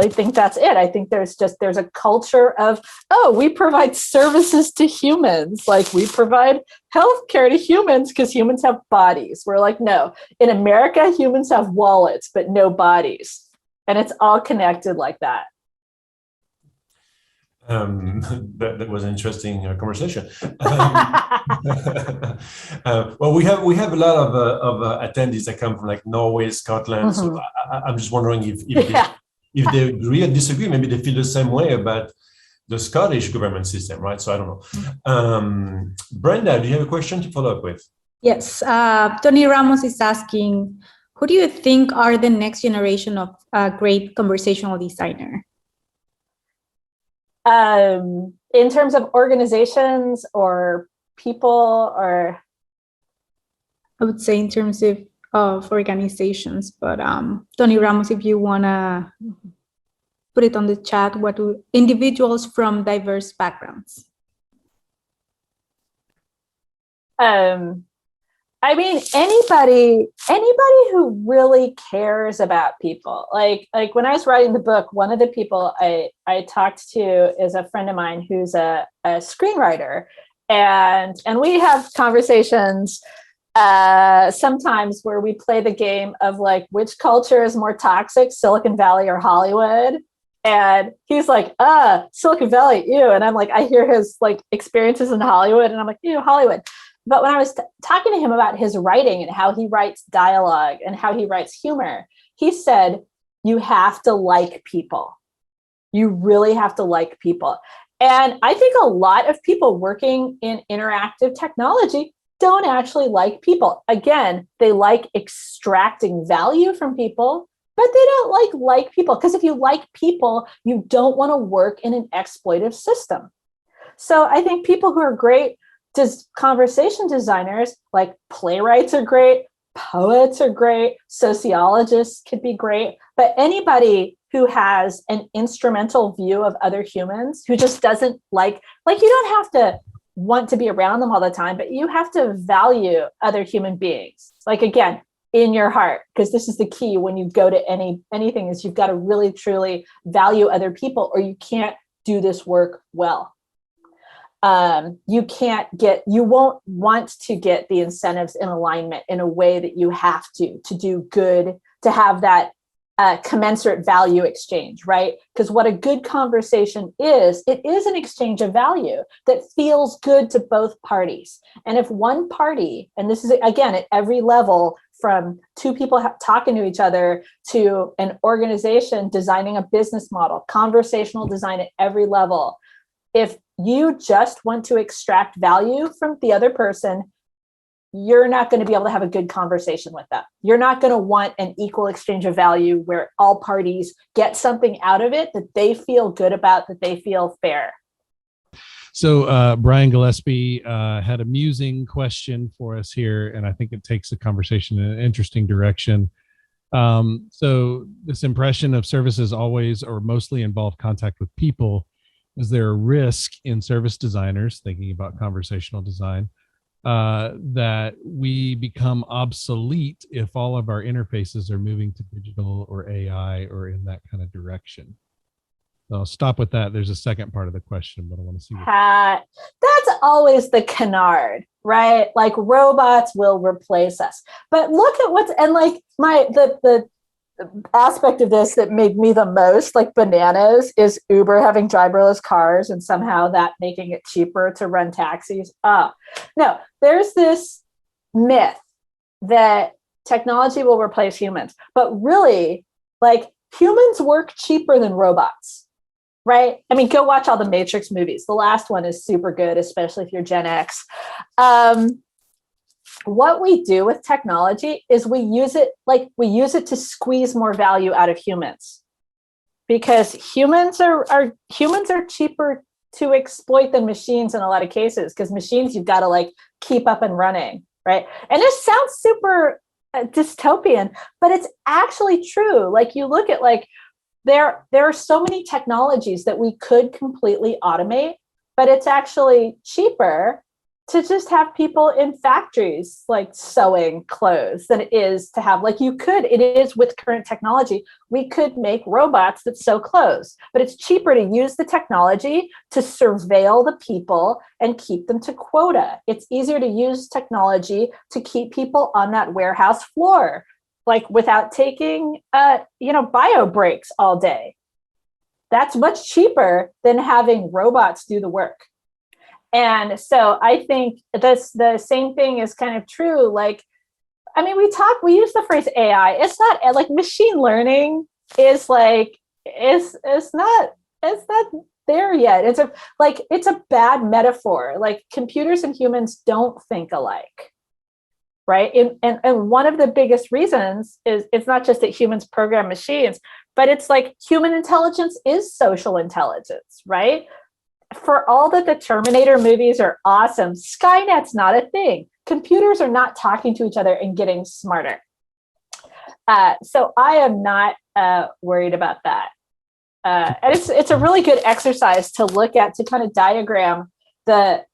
think that's it. I think there's a culture of, oh, we provide services to humans, like we provide healthcare to humans because humans have bodies. We're like, no, in America, humans have wallets, but no bodies. And it's all connected like that. That was an interesting conversation. Well, we have a lot of attendees that come from like Norway, Scotland. So I'm just wondering if they agree or disagree. Maybe they feel the same way about the Scottish government system, right? So I don't know. Brenda, do you have a question to follow up with? Yes. Tony Ramos is asking, who do you think are the next generation of great conversational designer? In terms of organizations or people, or I would say in terms of organizations, but Tony Ramos, if you want to put it on the chat, what do individuals from diverse backgrounds? I mean, anybody who really cares about people. Like when I was writing the book, one of the people I talked to is a friend of mine who's a screenwriter, and we have conversations sometimes where we play the game of like, which culture is more toxic, Silicon Valley or Hollywood? And he's like, Silicon Valley, ew. And I'm like, I hear his like experiences in Hollywood, and I'm like, ew, Hollywood. But when I was talking to him about his writing and how he writes dialogue and how he writes humor, he said, you have to like people. You really have to like people. And I think a lot of people working in interactive technology don't actually like people. Again, they like extracting value from people, but they don't like people. Because if you like people, you don't want to work in an exploitive system. So I think people who are great conversation designers, like playwrights are great, poets are great, sociologists could be great, but anybody who has an instrumental view of other humans, who just doesn't like you don't have to want to be around them all the time, but you have to value other human beings. Like, again, in your heart, because this is the key when you go to anything, is you've got to really truly value other people, or you can't do this work well. You won't want to get the incentives in alignment in a way that you have to do good, to have that commensurate value exchange, right? Because what a good conversation is, it is an exchange of value that feels good to both parties. And if one party, and this is again at every level, from two people talking to each other to an organization designing a business model, conversational design at every level, if you just want to extract value from the other person, you're not going to be able to have a good conversation with them. You're not going to want an equal exchange of value where all parties get something out of it that they feel good about, that they feel fair. So Brian Gillespie had a musing question for us here, and I think it takes the conversation in an interesting direction. So this impression of services always or mostly involve contact with people. Is there a risk in service designers, thinking about conversational design, that we become obsolete if all of our interfaces are moving to digital or AI or in that kind of direction? So I'll stop with that. There's a second part of the question, but I want to see. That's always the canard, right? Like, robots will replace us. But look at what's, and like the aspect of this that made me the most like bananas is Uber having driverless cars and somehow that making it cheaper to run taxis. No, there's this myth that technology will replace humans, but really, like, humans work cheaper than robots, right? I mean, go watch all the Matrix movies. The last one is super good, especially if you're Gen X. What we do with technology is we use it to squeeze more value out of humans, because humans are cheaper to exploit than machines in a lot of cases, because machines you've got to like keep up and running, right? And this sounds super dystopian, but it's actually true. Like, you look at like there are so many technologies that we could completely automate, but it's actually cheaper to just have people in factories like sewing clothes than it is to have, like, it is with current technology, we could make robots that sew clothes, but it's cheaper to use the technology to surveil the people and keep them to quota. It's easier to use technology to keep people on that warehouse floor, like, without taking, bio breaks all day. That's much cheaper than having robots do the work. And so I think the same thing is kind of true. Like, I mean, we use the phrase AI. It's not like machine learning is like, it's not there yet. It's a bad metaphor. Like, computers and humans don't think alike, right? And one of the biggest reasons is it's not just that humans program machines, but it's like human intelligence is social intelligence, right? For all that the Terminator movies are awesome, Skynet's not a thing. Computers are not talking to each other and getting smarter. So I am not worried about that. And it's a really good exercise to look at, to kind of diagram the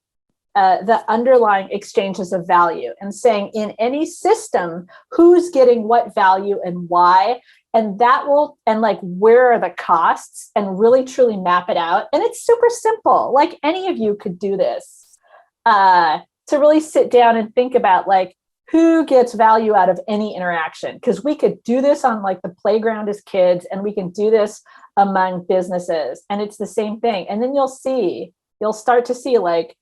underlying exchanges of value and saying, in any system, who's getting what value and why. And like, where are the costs, and really truly map it out. And it's super simple. Like, any of you could do this, to really sit down and think about, like, who gets value out of any interaction. Because we could do this on like the playground as kids, and we can do this among businesses, and it's the same thing. And then you'll start to see like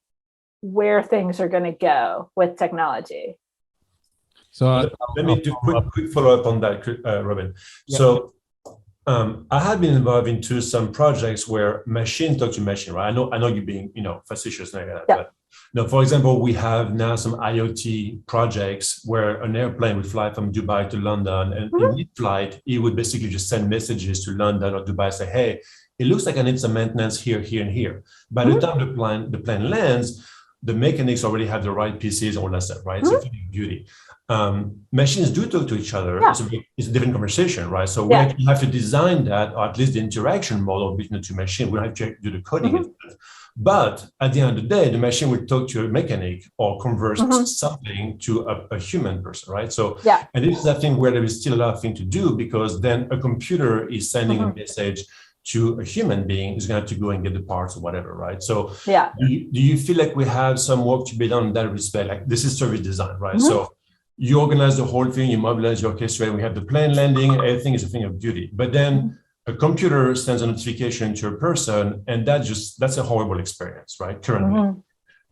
where things are going to go with technology. So let me do quick follow up on that, Robin. Yeah. So I have been involved into some projects where machine talk to machine, right? I know you're being, facetious like that. Yeah. But for example, we have now some IoT projects where an airplane would fly from Dubai to London, and in mid-flight, it would basically just send messages to London or Dubai, say, hey, it looks like I need some maintenance here, here, and here. By the time the plane lands, the mechanics already have the right pieces, all that stuff, right? It's a thing of beauty. Machines do talk to each other. Yeah. It's a different conversation, right? So we actually have to design that, or at least the interaction model between the two machines. We don't have to do the coding itself. But at the end of the day, the machine will talk to a mechanic or converse something to a human person, right? So, and this is a thing where there is still a lot of things to do, because then a computer is sending a message to a human being who's going to have to go and get the parts or whatever, right? So do you feel like we have some work to be done in that respect? Like, this is service design, right? So you organize the whole thing, you mobilize your orchestra, we have the plane landing, everything is a thing of beauty. But then a computer sends a notification to a person, and that's a horrible experience, right? Currently.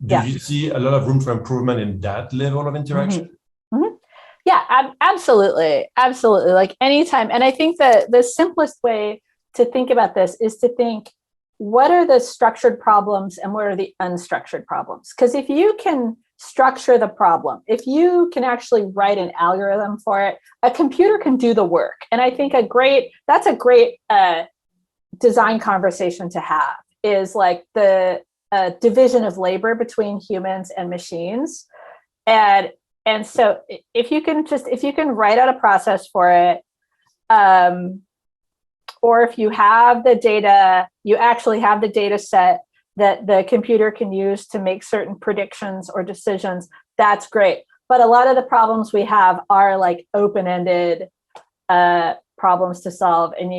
Do you see a lot of room for improvement in that level of interaction? Yeah, absolutely. Absolutely. Like anytime. And I think that the simplest way to think about this is to think, what are the structured problems and what are the unstructured problems? Because if you can structure the problem, if you can actually write an algorithm for it, a computer can do the work. And I think that's a great design conversation to have, is like the division of labor between humans and machines. And so if you can write out a process for it, or if you have the data, you actually have the data set that the computer can use to make certain predictions or decisions, that's great. But a lot of the problems we have are like open-ended problems to solve, and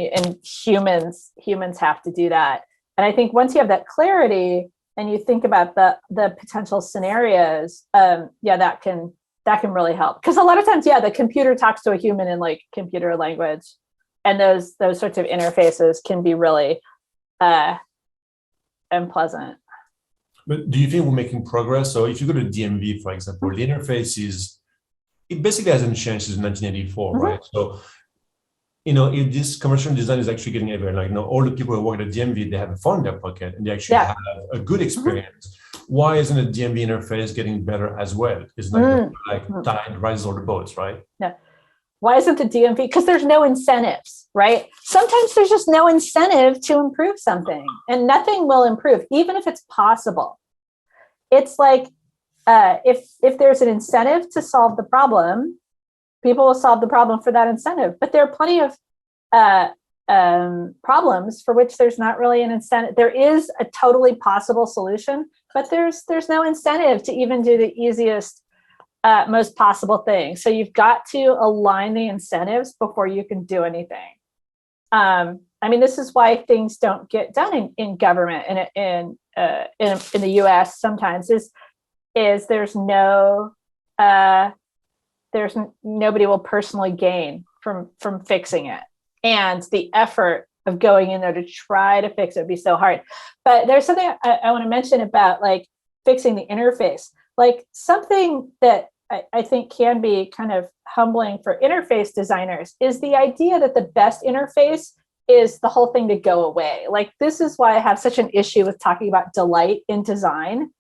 humans have to do that. And I think once you have that clarity and you think about the potential scenarios, that can really help. Because a lot of times, the computer talks to a human in like computer language, and those sorts of interfaces can be really unpleasant. But do you think we're making progress? So if you go to DMV, for example, the interface it basically hasn't changed since 1984, right? So, if this conversational design is actually getting everywhere, like, all the people who work at the DMV, they have a phone in their pocket and they actually have a good experience. Why isn't the DMV interface getting better as well? It's like tide rises all the boats, right? Yeah. Why isn't the DMV? Because there's no incentives, right? Sometimes there's just no incentive to improve something, and nothing will improve, even if it's possible. It's like, if there's an incentive to solve the problem, people will solve the problem for that incentive. But there are plenty of problems for which there's not really an incentive. There is a totally possible solution, but there's no incentive to even do the easiest, most possible thing. So you've got to align the incentives before you can do anything. This is why things don't get done in government and in the U.S. sometimes is there's nobody will personally gain from fixing it, and the effort of going in there to try to fix it would be so hard. But there's something I want to mention about like fixing the interface, like something that I think can be kind of humbling for interface designers is the idea that the best interface is the whole thing to go away. Like, this is why I have such an issue with talking about delight in design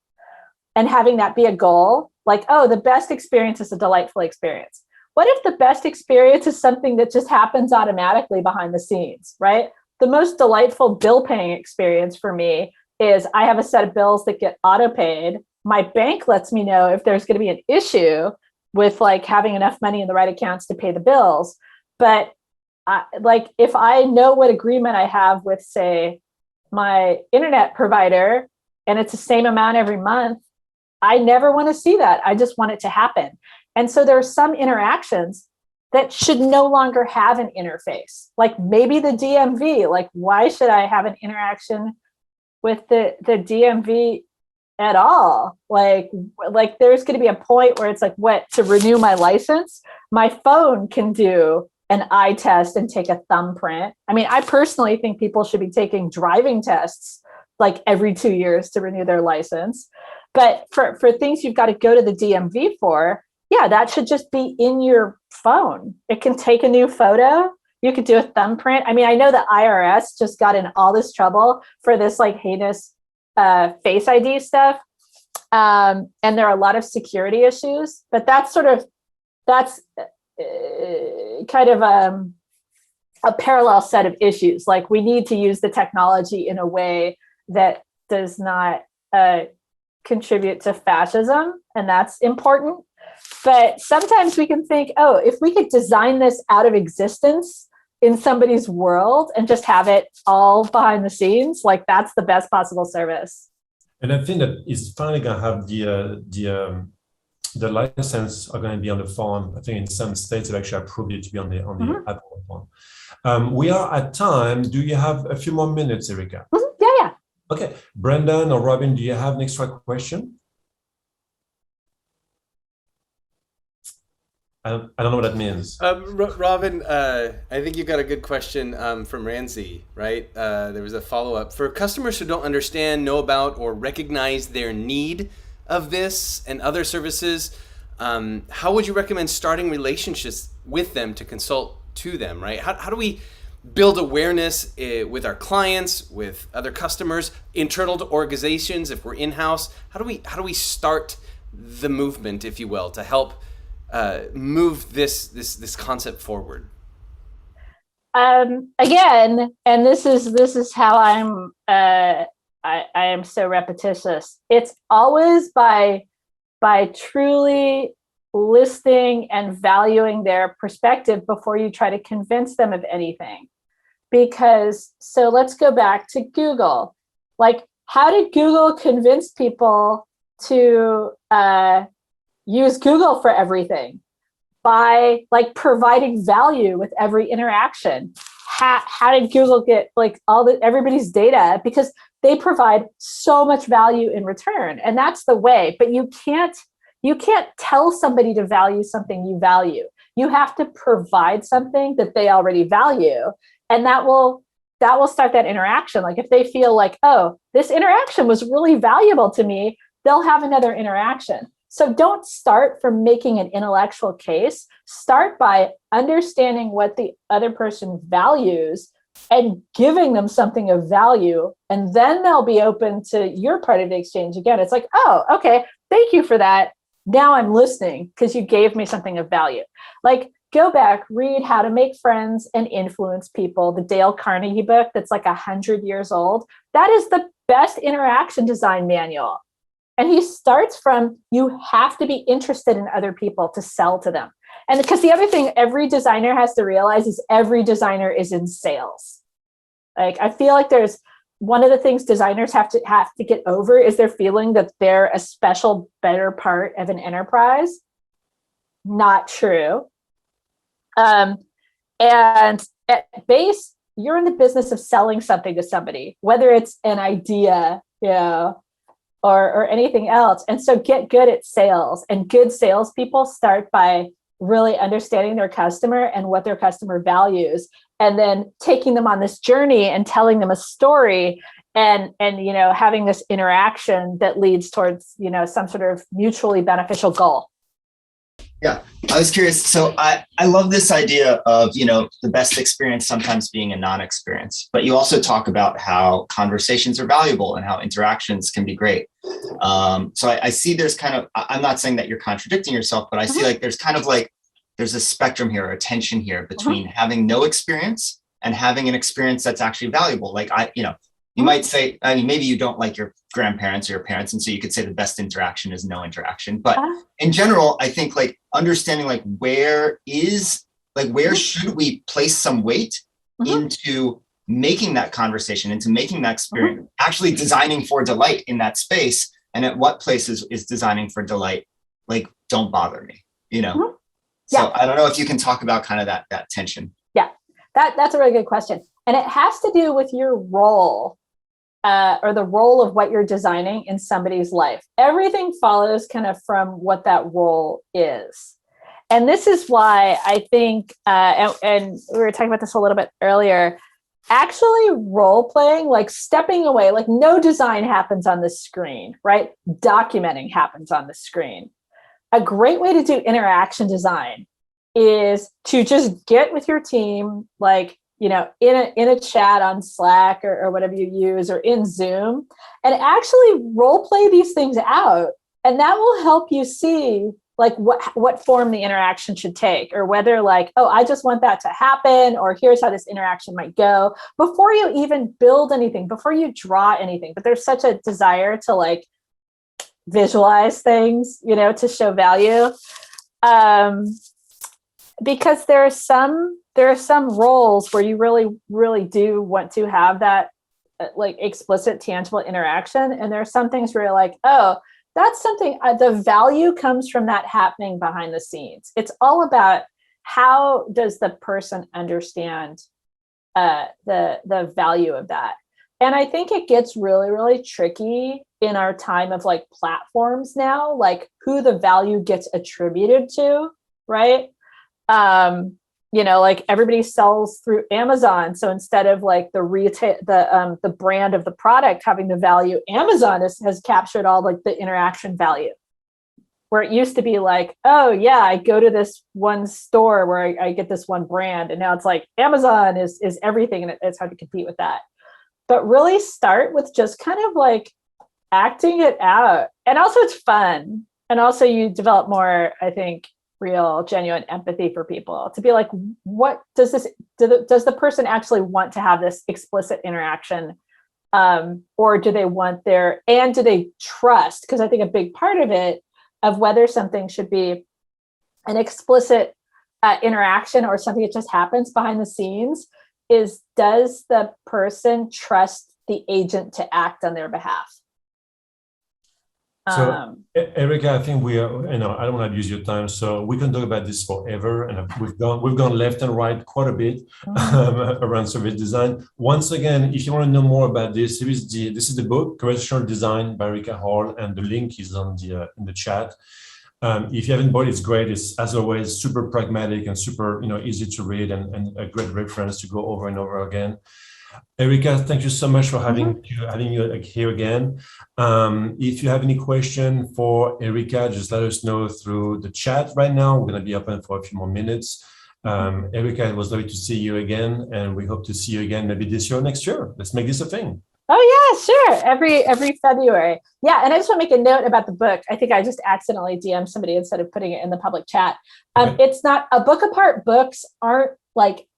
and having that be a goal. Like, the best experience is a delightful experience. What if the best experience is something that just happens automatically behind the scenes, right? The most delightful bill paying experience for me is I have a set of bills that get auto paid. My bank lets me know if there's going to be an issue with like having enough money in the right accounts to pay the bills. But if I know what agreement I have with, say, my internet provider, and it's the same amount every month, I never want to see that. I just want it to happen. And so there are some interactions that should no longer have an interface. Like maybe the DMV, like why should I have an interaction with the DMV at all? Like there's going to be a point where it's like, what, to renew my license, my phone can do an eye test and take a thumbprint. I personally think people should be taking driving tests like every 2 years to renew their license. But for things you've got to go to the DMV for, that should just be in your phone. It can take a new photo. You could do a thumbprint. I know the IRS just got in all this trouble for this like heinous Face ID stuff. And there are a lot of security issues, but that's kind of a parallel set of issues. Like we need to use the technology in a way that does not contribute to fascism, and that's important. But sometimes we can think, oh, if we could design this out of existence in somebody's world and just have it all behind the scenes, like that's the best possible service. And I think that it's finally going to have the license are going to be on the phone. I think in some states it actually approved it to be on the Apple phone. We are at time. Do you have a few more minutes, Erika? Yeah. Okay. Brendan or Robin, do you have an extra question? I don't know what that means. Robin, I think you got a good question from Ramsey, right? There was a follow-up. For customers who don't understand, know about, or recognize their need of this and other services, how would you recommend starting relationships with them to consult to them, right? How do we build awareness with our clients, with other customers, internal to organizations, if we're in-house? How do we start the movement, if you will, to help move this concept forward? Again, and this is how I am so repetitious. It's always by truly listening and valuing their perspective before you try to convince them of anything. Because, so let's go back to Google. Like, how did Google convince people to use Google for everything? By like providing value with every interaction. How did Google get like everybody's data? Because they provide so much value in return, and that's the way. But you can't tell somebody to value something you value. You have to provide something that they already value, and that will start that interaction. Like if they feel like, oh, this interaction was really valuable to me, they'll have another interaction. So don't start from making an intellectual case. Start by understanding what the other person values and giving them something of value. And then they'll be open to your part of the exchange. Again, it's like, oh, okay, thank you for that. Now I'm listening because you gave me something of value. Like go back, read How to Make Friends and Influence People, the Dale Carnegie book that's like 100 years old. That is the best interaction design manual. And he starts from, you have to be interested in other people to sell to them. And because the other thing every designer has to realize is every designer is in sales. Like, I feel like there's one of the things designers have to get over is their feeling that they're a special, better part of an enterprise. Not true. And at base, you're in the business of selling something to somebody, whether it's an idea, or anything else. And so get good at sales, and good salespeople start by really understanding their customer and what their customer values, and then taking them on this journey and telling them a story and having this interaction that leads towards, some sort of mutually beneficial goal. Yeah, I was curious. So I love this idea of, the best experience sometimes being a non-experience, but you also talk about how conversations are valuable and how interactions can be great. So I see there's kind of, I'm not saying that you're contradicting yourself, but I see like there's a spectrum here, a tension here between having no experience and having an experience that's actually valuable. Like you might say, maybe you don't like your grandparents or your parents, and so you could say the best interaction is no interaction. But in general, I think like understanding like where should we place some weight into making that conversation, into making that experience, actually designing for delight in that space, and at what places is designing for delight like don't bother me, So I don't know if you can talk about kind of that tension. Yeah, that's a really good question, and it has to do with your role. Or the role of what you're designing in somebody's life. Everything follows kind of from what that role is. And this is why I think, and we were talking about this a little bit earlier, actually role playing, like stepping away, like no design happens on the screen, right? Documenting happens on the screen. A great way to do interaction design is to just get with your team, like, in a chat on Slack or whatever you use, or in Zoom, and actually role play these things out. And that will help you see like what form the interaction should take, or whether like, oh, I just want that to happen, or here's how this interaction might go, before you even build anything, before you draw anything. But there's such a desire to like visualize things, to show value. Because there are some roles where you really, really do want to have that like explicit, tangible interaction. And there are some things where you're like, oh, that's something, the value comes from that happening behind the scenes. It's all about how does the person understand the value of that. And I think it gets really, really tricky in our time of like platforms now, like who the value gets attributed to, right? Like everybody sells through Amazon. So instead of like the retail, the brand of the product having the value, Amazon has captured all like the interaction value. Where it used to be like, oh yeah, I go to this one store where I get this one brand, and now it's like Amazon is everything, and it's hard to compete with that. But really start with just kind of like acting it out, and also it's fun, and also you develop more, I think, real, genuine empathy for people to be like, what does the person actually want to have this explicit interaction, or do they want do they trust? Because I think a big part of it, of whether something should be an explicit interaction or something that just happens behind the scenes, is does the person trust the agent to act on their behalf? So, Erika, I think we are, I don't want to abuse your time, so we can talk about this forever, and we've gone left and right quite a bit around service design. Once again, if you want to know more about this, this is the book, Conversational Design by Erika Hall, and the link is on in the chat. If you haven't bought it, it's great. It's, as always, super pragmatic and super easy to read, and a great reference to go over and over again. Erika, thank you so much for having you here again. If you have any question for Erika, just let us know through the chat right now. We're going to be open for a few more minutes. Erika, it was lovely to see you again, and we hope to see you again maybe this year or next year. Let's make this a thing. Oh yeah, sure. Every February. Yeah, and I just want to make a note about the book. I think I just accidentally DM'd somebody instead of putting it in the public chat. It's not a book apart. Books aren't like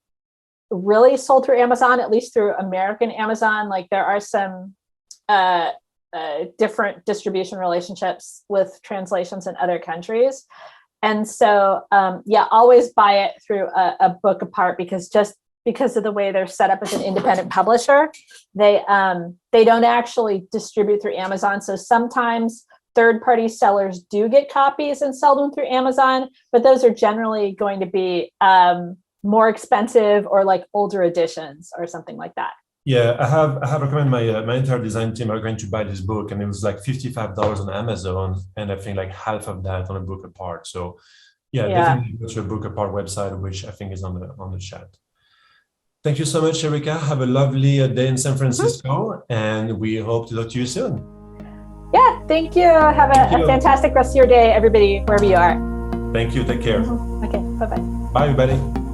really sold through Amazon, at least through American Amazon. Like there are some different distribution relationships with translations in other countries. And so, always buy it through a book apart, because of the way they're set up as an independent publisher, they don't actually distribute through Amazon. So sometimes third-party sellers do get copies and sell them through Amazon, but those are generally going to be more expensive, or like older editions or something like that. Yeah, I have recommended my entire design team are going to buy this book, and it was like $55 on Amazon, and I think like half of that on a book apart. So definitely go to a book apart website, which I think is on the chat. Thank you so much, Erika. Have a lovely day in San Francisco, and we hope to talk to you soon. Yeah, thank you. Have a fantastic rest of your day, everybody, wherever you are. Thank you. Take care. Okay, bye-bye. Bye, everybody.